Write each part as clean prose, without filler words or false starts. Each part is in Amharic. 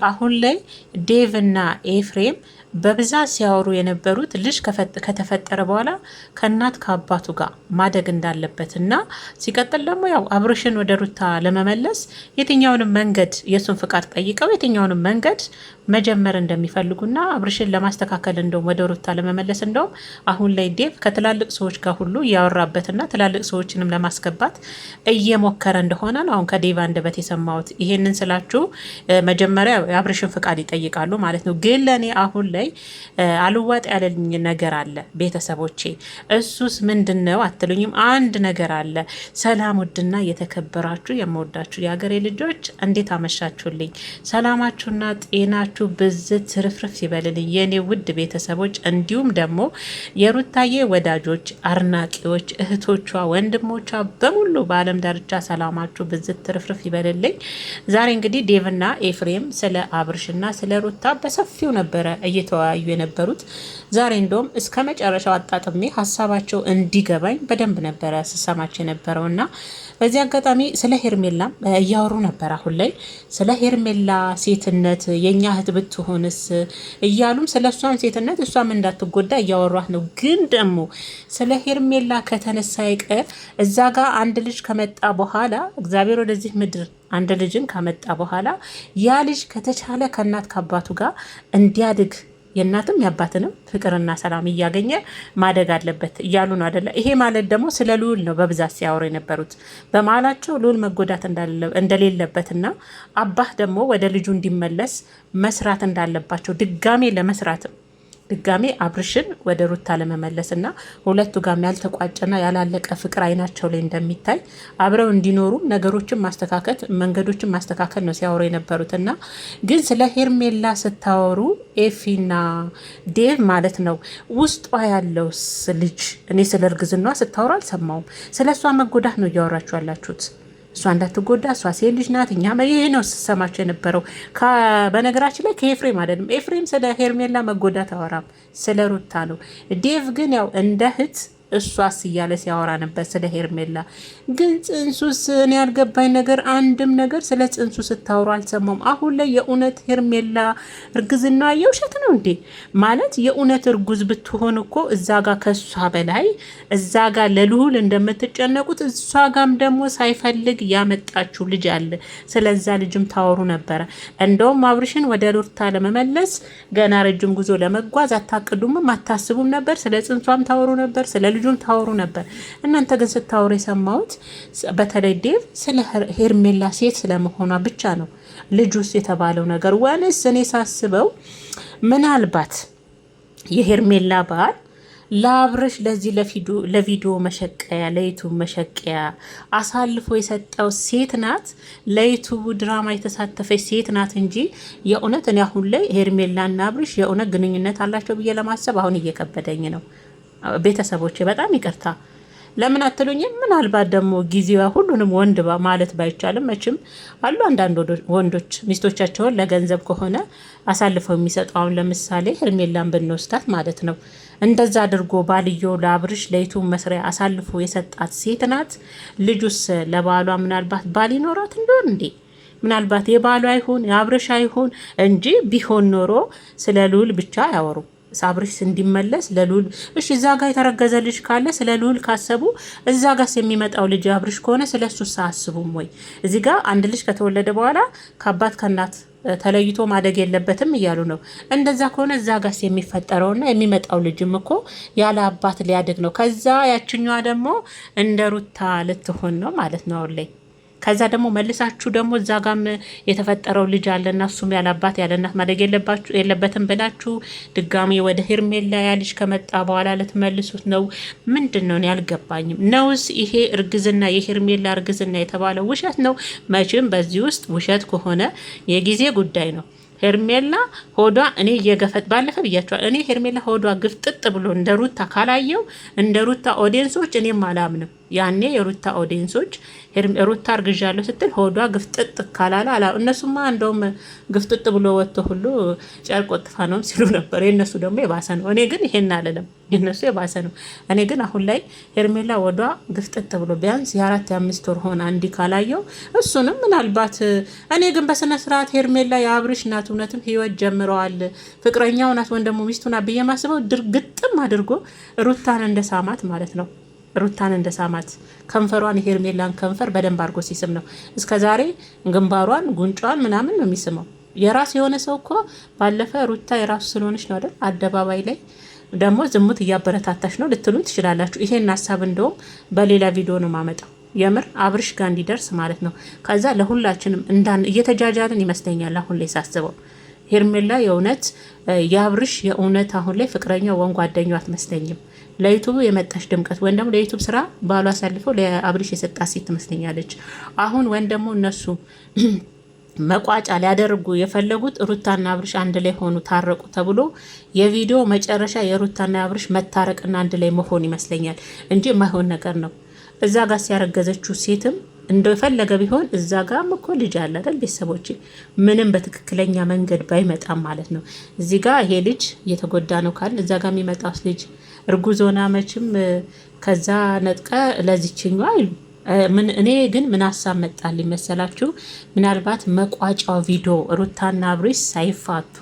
አሁን ላይ ዴቭ እና ኤፍሬም በብዛት ሲያወሩ የነበሩት ልጅ ከተፈጠረ በኋላ ከእናት ከአባቱ ጋር ማደግ እንዳለበት እና ሲቀጥል ደግሞ ያው አብርሽን ወደ ሩታ ለመመለስ የትኛውንም መንገድ የእሱን ፍቃድ ጠይቀው የትኛውንም መንገድ መጀመር እንደሚፈልጉና አብርሽን ለማስተካከል እንደውም ወደ ሩታ ለመመለስ እንደውም አሁን ላይ ዴቭ ከትላልቅ ሰዎች ጋር ሁሉ እያወራበትና ትላልቅ ሰዎችንም ለማስገባት እየሞከረ እንደሆነ ነው አሁን ከዴቭ አንደበት የሰማሁት። ይሄንን ስላችሁ መጀመሪያ የአብርሽን ፍቃድ ይጠይቃሉ ማለት ነው። ግን ለእኔ አሁን ላይ አልዋጥ ያለልኝ ነገር አለ ቤተሰቦቼ። እሱስ ምንድን ነው አትሉኝም? አንድ ነገር አለ። ሰላም ውድና የተከበራችሁ የምወዳችሁ የሀገሬ ልጆች እንዴት አመሻችሁልኝ? ሰላማችሁና ጤናችሁ ብዝት ትርፍርፍ ይበልልኝ የኔ ውድ ቤተሰቦች፣ እንዲሁም ደግሞ የሩታዬ ወዳጆች፣ አርናቂዎች፣ እህቶቿ፣ ወንድሞቿ በሙሉ በአለም ዳርቻ ሰላማችሁ ብዝት ትርፍርፍ ይበልልኝ። ዛሬ እንግዲህ ዴቭና ኤፍሬም ስለ አብርሽና ስለ ሩታ በሰፊው ነበረ እየተወያዩ የነበሩት። ዛሬ እንደውም እስከ መጨረሻው አጣጥሜ ሀሳባቸው እንዲገባኝ በደንብ ነበረ ስሰማቸው የነበረው እና በዚህ አጋጣሚ ስለ ሄርሜላ እያወሩ ነበር። አሁን ላይ ስለ ሄርሜላ ሴትነት የኛ እህት ብትሆንስ እያሉም ስለ እሷም ሴትነት እሷም እንዳትጎዳ እያወሯት ነው። ግን ደግሞ ስለ ሄርሜላ ከተነሳ ይቀር እዛ ጋር አንድ ልጅ ከመጣ በኋላ እግዚአብሔር ወደዚህ ምድር አንድ ልጅን ካመጣ በኋላ ያ ልጅ ከተቻለ ከእናት ከአባቱ ጋር እንዲያድግ የእናትም የአባትንም ፍቅርና ሰላም እያገኘ ማደግ አለበት እያሉ ነው አደለ? ይሄ ማለት ደግሞ ስለ ልዑል ነው በብዛት ሲያወሩ የነበሩት። በመሀላቸው ልዑል መጎዳት እንደሌለበትና አባት ደግሞ ወደ ልጁ እንዲመለስ መስራት እንዳለባቸው ድጋሜ አብርሽን ወደ ሩታ ለመመለስና ሁለቱ ጋር ያልተቋጨና ያላለቀ ፍቅር አይናቸው ላይ እንደሚታይ አብረው እንዲኖሩ ነገሮችን ማስተካከል መንገዶችን ማስተካከል ነው ሲያወሩ የነበሩትና ግን ስለ ሄርሜላ ስታወሩ ኤፊና ዴቭ ማለት ነው ውስጧ ያለው ልጅ እኔ ስለ እርግዝናዋ ስታወሩ አልሰማውም። ስለ እሷ መጎዳት ነው እያወራችሁ ያላችሁት። እሷ እንዳትጎዳ እሷ ሴት ልጅ ናት። እኛ ይሄ ነው ስሰማቸው የነበረው። በነገራችን ላይ ከኤፍሬም አይደለም። ኤፍሬም ስለ ሄርሜላ መጎዳት አወራም፣ ስለ ሩታ ነው። ዴቭ ግን ያው እንደ እህት እሷስ እያለ ሲያወራ ነበር ስለ ሄርሜላ። ግን ጽንሱስ እኔ ያልገባኝ ነገር አንድም ነገር ስለ ጽንሱ ስታወሩ አልሰማም። አሁን ላይ የእውነት ሄርሜላ እርግዝና የውሸት ነው እንዴ? ማለት የእውነት እርጉዝ ብትሆን እኮ እዛ ጋር ከሷ በላይ እዛ ጋር ለልዑል እንደምትጨነቁት እሷ ጋም ደግሞ ሳይፈልግ ያመጣችው ልጅ አለ። ስለዛ ልጅም ታወሩ ነበረ። እንደውም አብርሽን ወደ ሩታ ለመመለስ ገና ረጅም ጉዞ ለመጓዝ አታቅዱም አታስቡም ነበር። ስለ ጽንሷም ታወሩ ነበር፣ ስለ ልጁን ታወሩ ነበር። እናንተ ግን ስታወሩ የሰማሁት በተለይ ዴቭ ስለ ሄርሜላ ሴት ስለመሆኗ ብቻ ነው። ልጁስ የተባለው ነገር ወንስ እኔ ሳስበው ምናልባት የሄርሜላ ባል ለአብርሽ ለዚህ ለቪዲዮ መሸቀያ ለዩቱብ መሸቀያ አሳልፎ የሰጠው ሴት ናት። ለዩቱብ ድራማ የተሳተፈች ሴት ናት እንጂ የእውነት እኔ አሁን ላይ ሄርሜላና አብርሽ የእውነት ግንኙነት አላቸው ብዬ ለማሰብ አሁን እየከበደኝ ነው። ቤተሰቦቼ በጣም ይቅርታ። ለምን አትሉኝም? ምናልባት ደግሞ ጊዜዋ ሁሉንም ወንድ ማለት ባይቻልም መቼም አሉ አንዳንድ ወንዶች ሚስቶቻቸውን ለገንዘብ ከሆነ አሳልፈው የሚሰጡ። አሁን ለምሳሌ ሄርሜላን ብንወስዳት ማለት ነው እንደዛ አድርጎ ባልየው ለአብርሽ ለዩቱብ መስሪያ አሳልፎ የሰጣት ሴት ናት። ልጁስ ለባሏ ምናልባት ባል ይኖራት እንደሆን እንዴ? ምናልባት የባሏ አይሁን የአብርሽ አይሁን እንጂ ቢሆን ኖሮ ስለ ልዑል ብቻ አያወሩ። አብርሽ እንዲመለስ ለልዑል እሺ፣ እዛ ጋር የተረገዘ ልጅ ካለ ስለ ልዑል ካሰቡ እዛ ጋርስ የሚመጣው ልጅ አብርሽ ከሆነ ስለሱ አያስቡም ወይ? እዚህ ጋር አንድ ልጅ ከተወለደ በኋላ ከአባት ከእናት ተለይቶ ማደግ የለበትም እያሉ ነው። እንደዛ ከሆነ እዛ ጋርስ የሚፈጠረውና የሚመጣው ልጅም እኮ ያለ አባት ሊያድግ ነው። ከዛ ያችኛዋ ደግሞ እንደ ሩታ ልትሆን ነው ማለት ነው አሁን ላይ። ከዛ ደግሞ መልሳችሁ ደግሞ እዛ ጋም የተፈጠረው ልጅ አለና እሱም ያለ አባት ያለ እናት ማደግ የለበትም ብላችሁ ድጋሚ ወደ ሄርሜላ ያ ልጅ ከመጣ በኋላ ልትመልሱት ነው? ምንድን ነው ያልገባኝም። ነውስ ይሄ እርግዝና የሄርሜላ እርግዝና የተባለው ውሸት ነው? መቼም በዚህ ውስጥ ውሸት ከሆነ የጊዜ ጉዳይ ነው። ሄርሜላ ሆዷ እኔ እየገፈት ባለፈ ብያቸዋል። እኔ ሄርሜላ ሆዷ ግፍጥጥ ብሎ እንደ ሩታ ካላየው እንደ ሩታ ኦዲየንሶች እኔም አላምንም። ያኔ የሩታ ኦዲየንሶች ሩታ አርግዣለሁ ስትል ሆዷ ግፍጥጥ ካላለ እነሱማ እንደውም ግፍጥጥ ብሎ ወጥቶ ሁሉ ጨርቅ ወጥፋ ነው ሲሉ ነበር። የእነሱ ደግሞ የባሰ ነው። እኔ ግን ይሄን አልልም፣ የእነሱ የባሰ ነው። እኔ ግን አሁን ላይ ሄርሜላ ወዷ ግፍጥጥ ብሎ ቢያንስ የ4-5 ወር ሆና እንዲህ ካላየው እሱንም ምናልባት እኔ ግን በስነ ስርዓት ሄርሜላ የአብርሽ ናት፣ እውነትም ህይወት ጀምረዋል፣ ፍቅረኛው ናት ወይም ደግሞ ሚስቱ ናት ብዬ ማስበው ድርግጥም አድርጎ ሩታን እንደ ሳማት ማለት ነው። ሩታን እንደ ሳማት ከንፈሯን የሄርሜላን ከንፈር በደንብ አድርጎ ሲስም ነው። እስከ ዛሬ ግንባሯን ጉንጯን ምናምን ነው የሚስመው። የራስ የሆነ ሰው እኮ ባለፈ ሩታ የራሱ ስለሆነች ነው አይደል? አደባባይ ላይ ደግሞ ዝሙት እያበረታታች ነው ልትሉ ትችላላችሁ። ይሄን ሀሳብ እንደውም በሌላ ቪዲዮ ነው ማመጣው፣ የምር አብርሽ ጋር እንዲደርስ ማለት ነው። ከዛ ለሁላችንም እየተጃጃልን ይመስለኛል አሁን ላይ ሳስበው። ሄርሜላ የእውነት የአብርሽ የእውነት አሁን ላይ ፍቅረኛው ወን ጓደኛው አትመስለኝም። ለዩቱብ የመጣች ድምቀት ወይም ደግሞ ለዩቱብ ስራ ባሉ አሳልፈው ለአብርሽ የሰጣት ሴት ትመስለኛለች። አሁን ወይም ደግሞ እነሱ መቋጫ ሊያደርጉ የፈለጉት ሩታና አብርሽ አንድ ላይ ሆኑ ታረቁ ተብሎ የቪዲዮ መጨረሻ የሩታና የአብርሽ መታረቅና አንድ ላይ መሆን ይመስለኛል እንጂ የማይሆን ነገር ነው። እዛ ጋር ሲያረገዘችው ሴትም እንደፈለገ ቢሆን እዛ ጋርም እኮ ልጅ አለ አይደል? ቤተሰቦች ምንም በትክክለኛ መንገድ ባይመጣም ማለት ነው። እዚህ ጋር ይሄ ልጅ እየተጎዳ ነው ካል እዛ ጋር የሚመጣው ልጅ እርጉዞና መችም ከዛ ነጥቀ ለዚችኛ አይሉ እኔ ግን ምን ሀሳብ መጣልኝ መሰላችሁ? ምናልባት መቋጫው ቪዲዮ ሩታና አብርሽ ሳይፋቱ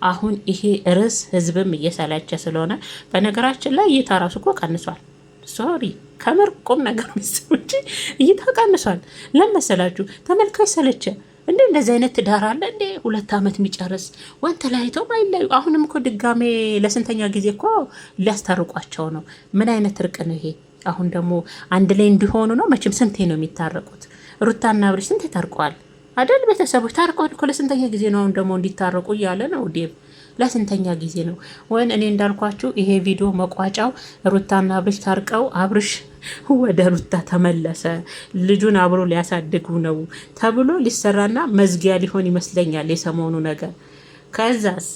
አሁን ይሄ ርዕስ ህዝብም እየሰለቸ ስለሆነ፣ በነገራችን ላይ እይታ ራሱ እኮ ቀንሷል። ሶሪ ከምር ቁም ነገር ምስሎች እይታ ቀንሷል። ለመሰላችሁ ተመልካች ሰለቸ እንዴ? እንደዚህ አይነት ትዳር አለ እንዴ? 2 ዓመት የሚጨርስ ወን ተለያይተው አይለዩ። አሁንም እኮ ድጋሜ ለስንተኛ ጊዜ እኮ ሊያስታርቋቸው ነው። ምን አይነት እርቅ ነው ይሄ? አሁን ደግሞ አንድ ላይ እንዲሆኑ ነው። መቼም ስንቴ ነው የሚታረቁት? ሩታና አብርሽ ስንቴ ታርቀዋል አደል? ቤተሰቦች ታርቀዋል እኮ ለስንተኛ ጊዜ ነው? አሁን ደግሞ እንዲታረቁ እያለ ነው ዴብ። ለስንተኛ ጊዜ ነው? ወይን እኔ እንዳልኳችሁ ይሄ ቪዲዮ መቋጫው ሩታና አብርሽ ታርቀው አብርሽ ወደ ሩታ ተመለሰ፣ ልጁን አብሮ ሊያሳድጉ ነው ተብሎ ሊሰራና መዝጊያ ሊሆን ይመስለኛል የሰሞኑ ነገር። ከዛስ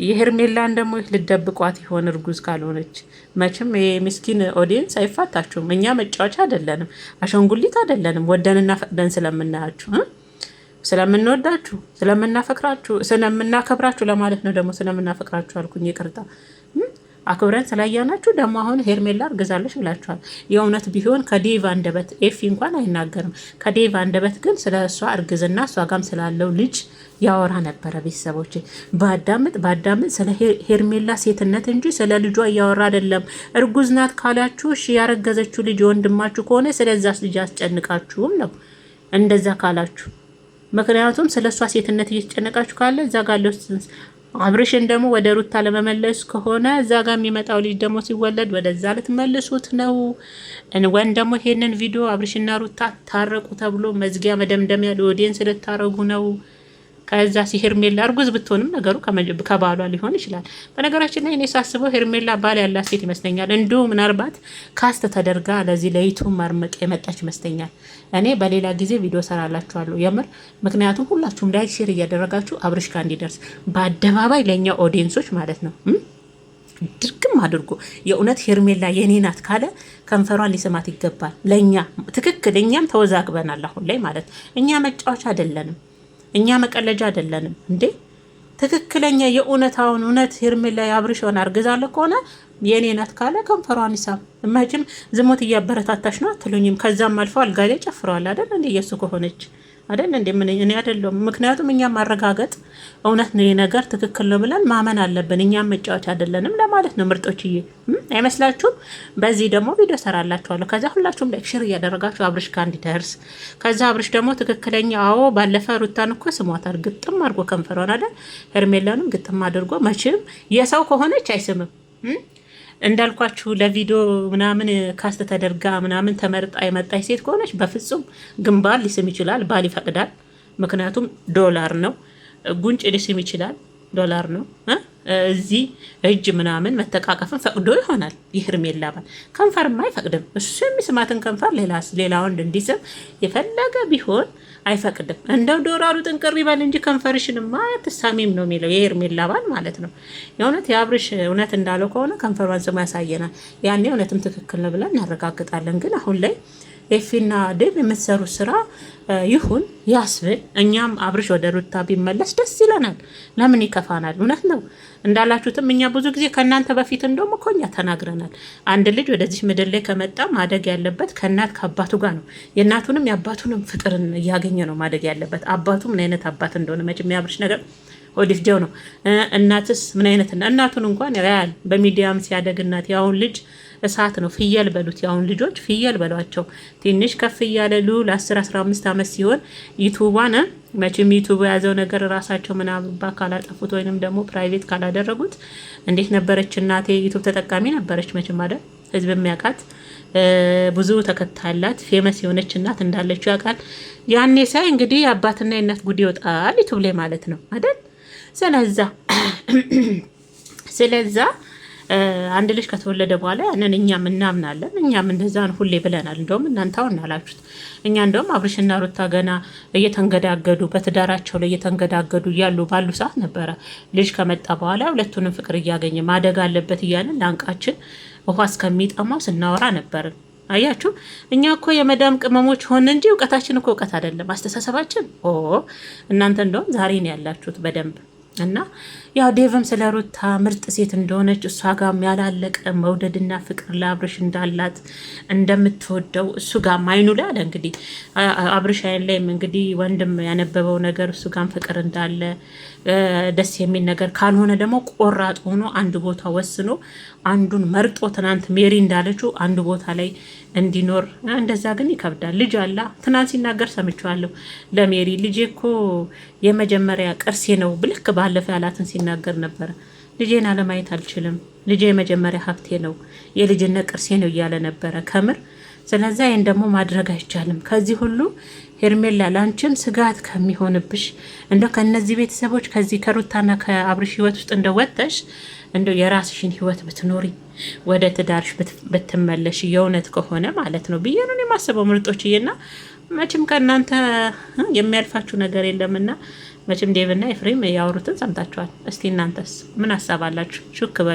የሄርሜላን ደግሞ ልደብቋት ይሆን? እርጉዝ ካልሆነች መቼም የምስኪን ኦዲየንስ አይፋታችሁም። እኛ መጫወቻ አይደለንም፣ አሸንጉሊት አይደለንም። ወደንና ፈቅደን ስለምናያችሁ ስለምንወዳችሁ ስለምናከብራችሁ ለማለት ነው። ደግሞ ስለምናፈቅራችሁ አልኩኝ፣ ይቅርታ። አክብረን ስላያናችሁ ደግሞ አሁን ሄርሜላ እርግዛለች ብላችኋል። የእውነት ቢሆን ከዴቭ አንደበት ኤፊ እንኳን አይናገርም። ከዴቭ አንደበት ግን ስለ እሷ እርግዝና እሷ ጋም ስላለው ልጅ ያወራ ነበረ። ቤተሰቦች ባዳምጥ ስለ ሄርሜላ ሴትነት እንጂ ስለ ልጇ እያወራ አይደለም። እርጉዝ ናት ካላችሁ እሺ፣ ያረገዘችው ልጅ ወንድማችሁ ከሆነ ስለዛስ ልጅ አስጨንቃችሁም ነው እንደዛ ካላችሁ። ምክንያቱም ስለ እሷ ሴትነት እየተጨነቃችሁ ካለ እዛ ጋር አብርሽን ደግሞ ወደ ሩታ ለመመለስ ከሆነ እዛ ጋር የሚመጣው ልጅ ደግሞ ሲወለድ ወደዛ ልትመልሱት ነው። ወን ደግሞ ይሄንን ቪዲዮ አብርሽና ሩታ ታረቁ ተብሎ መዝጊያ መደምደሚያ ለኦዲየንስ ልታረጉ ነው። ከዛ ሄርሜላ እርጉዝ ብትሆንም ነገሩ ከባሏ ሊሆን ይችላል። በነገራችን ላይ እኔ ሳስበው ሄርሜላ ባል ያላት ሴት ይመስለኛል። እንዲሁ ምናልባት ካስት ተደርጋ ለዚህ ለዩቱብ ማርመቅ የመጣች ይመስለኛል። እኔ በሌላ ጊዜ ቪዲዮ ሰራላችኋለሁ የምር። ምክንያቱም ሁላችሁም ላይክ ሼር እያደረጋችሁ አብርሽ ጋር እንዲደርስ በአደባባይ ለእኛ ኦዲየንሶች ማለት ነው ድርግም አድርጎ የእውነት ሄርሜላ የኔ ናት ካለ ከንፈሯን ሊስማት ይገባል። ለእኛ ትክክል፣ እኛም ተወዛግበናል አሁን ላይ ማለት እኛ መጫወቻ አይደለንም። እኛ መቀለጃ አይደለንም እንዴ? ትክክለኛ የእውነታውን እውነት ሄርሜላ አብርሽ ሆነ አርግዛለሁ ከሆነ የኔ ናት ካለ ከንፈሯን ይሳም። መቼም ዝሙት እያበረታታሽ ነው አትሉኝም? ከዛም አልፎ አልጋ ላይ ጨፍረዋል አይደል እንዴ? የሱ ከሆነች አይደል እንዴ? ምን እኔ አይደለም። ምክንያቱም እኛ ማረጋገጥ እውነት ነው ነገር ትክክል ነው ብለን ማመን አለብን። እኛም መጫወቻ አይደለንም ለማለት ነው ምርጦችዬ፣ አይመስላችሁም? በዚህ ደግሞ ቪዲዮ ሰራላችኋለሁ። ከዛ ሁላችሁም ላይክ ሼር እያደረጋችሁ አብርሽ ጋር እንዲደርስ። ከዛ አብርሽ ደግሞ ትክክለኛ ባለፈ ሩታን እኮ ስሟታል ግጥም አድርጎ ከንፈሯን አይደል? ሄርሜላንም ግጥም አድርጎ። መቼም የሰው ከሆነች አይስምም። እንዳልኳችሁ ለቪዲዮ ምናምን ካስት ተደርጋ ምናምን ተመርጣ የመጣች ሴት ከሆነች በፍጹም ግንባር ሊስም ይችላል፣ ባል ይፈቅዳል። ምክንያቱም ዶላር ነው። ጉንጭ ሊስም ይችላል፣ ዶላር ነው እዚህ እጅ ምናምን መተቃቀፍን ፈቅዶ ይሆናል። የሄርሜላ ባል ከንፈርማ አይፈቅድም። እሱ የሚስማትን ከንፈር ሌላ ወንድ እንዲስም የፈለገ ቢሆን አይፈቅድም። እንደው ዶላሩ ጥንቅር ይበል እንጂ ከንፈርሽንማ አትሳሚም ነው የሚለው የሄርሜላ ባል ማለት ነው። የእውነት የአብርሽ እውነት እንዳለው ከሆነ ከንፈሯን ስሙ ያሳየናል። ያኔ እውነትም ትክክል ነው ብለን እናረጋግጣለን። ግን አሁን ላይ ኤፊና ዴቭ የምትሰሩት ስራ ይሁን ያስብል። እኛም አብርሽ ወደ ሩታ ቢመለስ ደስ ይለናል። ለምን ይከፋናል? እውነት ነው እንዳላችሁትም እኛ ብዙ ጊዜ ከእናንተ በፊት እንደውም እኮ እኛ ተናግረናል። አንድ ልጅ ወደዚህ ምድር ላይ ከመጣ ማደግ ያለበት ከእናት ከአባቱ ጋር ነው። የእናቱንም የአባቱንም ፍቅርን እያገኘ ነው ማደግ ያለበት። አባቱ ምን አይነት አባት እንደሆነ መቼም የአብርሽ ነገር ወዲፍዴው ነው። እናትስ ምን አይነት እናቱን እንኳን ያያል በሚዲያም ሲያደግ እናት ያሁን ልጅ እሳት ነው። ፍየል በሉት ያሁን ልጆች ፍየል በሏቸው። ትንሽ ከፍ እያለ ሉል 10-15 ዓመት ሲሆን ዩቱቧን መቼም ዩቱብ የያዘው ነገር ራሳቸው ምናባ ካላጠፉት ወይንም ደግሞ ፕራይቬት ካላደረጉት እንዴት ነበረች እናቴ? ዩቱብ ተጠቃሚ ነበረች መቼም አይደል? ህዝብ የሚያውቃት ብዙ ተከታላት ፌመስ የሆነች እናት እንዳለችው ያውቃል። ያኔ ሳይ እንግዲህ የአባትና የእናት ጉድ ይወጣል ዩቱብ ላይ ማለት ነው አይደል? ስለዛ አንድ ልጅ ከተወለደ በኋላ ያንን እኛም እናምናለን። እኛም እንደዛ ነው ሁሌ ብለናል። እንደውም እናንተ አሁን አላችሁት። እኛ እንደውም አብርሽና ሩታ ገና እየተንገዳገዱ በትዳራቸው ላይ እየተንገዳገዱ እያሉ ባሉ ሰዓት ነበረ ልጅ ከመጣ በኋላ ሁለቱንም ፍቅር እያገኘ ማደግ አለበት እያለን ላንቃችን ውሃ እስከሚጠማው ስናወራ ነበርን። አያችሁ እኛ እኮ የመዳም ቅመሞች ሆን እንጂ እውቀታችን እኮ እውቀት አይደለም፣ አስተሳሰባችን። እናንተ እንደውም ዛሬ ነው ያላችሁት በደንብ እና ያው ዴቭም ስለ ሩታ ምርጥ ሴት እንደሆነች እሷ ጋር ያላለቀ መውደድና ፍቅር ለአብርሽ እንዳላት እንደምትወደው እሱ ጋር አይኑ ላይ አለ። እንግዲህ አብርሽ አይን ላይም እንግዲህ ወንድም ያነበበው ነገር እሱ ጋር ፍቅር እንዳለ ደስ የሚል ነገር ካልሆነ ደግሞ ቆራጥ ሆኖ አንድ ቦታ ወስኖ አንዱን መርጦ ትናንት ሜሪ እንዳለችው አንዱ ቦታ ላይ እንዲኖር። እንደዛ ግን ይከብዳል። ልጅ አላ ትናንት ሲናገር ሰምቼዋለሁ ለሜሪ ልጄ እኮ የመጀመሪያ ቅርሴ ነው ብልክ ባለፈ ያላትን ሲናገር ነበረ። ልጄን አለማየት አልችልም፣ ልጄ የመጀመሪያ ሀብቴ ነው፣ የልጅነት ቅርሴ ነው እያለ ነበረ ከምር። ስለዛ ይህን ደግሞ ማድረግ አይቻልም። ከዚህ ሁሉ ሄርሜላ ላንቺም ስጋት ከሚሆንብሽ እንደው ከነዚህ ቤተሰቦች ከዚህ ከሩታና ከአብርሽ ህይወት ውስጥ እንደወጥተሽ እንደው የራስሽን ህይወት ብትኖሪ ወደ ትዳርሽ ብትመለሽ የእውነት ከሆነ ማለት ነው ብዬ ነው የማስበው። ምርጦችዬና መቼም ከእናንተ የሚያልፋችሁ ነገር የለምና መቼም ዴቭና ኤፍሬም ያወሩትን ሰምታችኋል። እስቲ እናንተስ ምን ሀሳብ አላችሁ? ሹክ በሉ።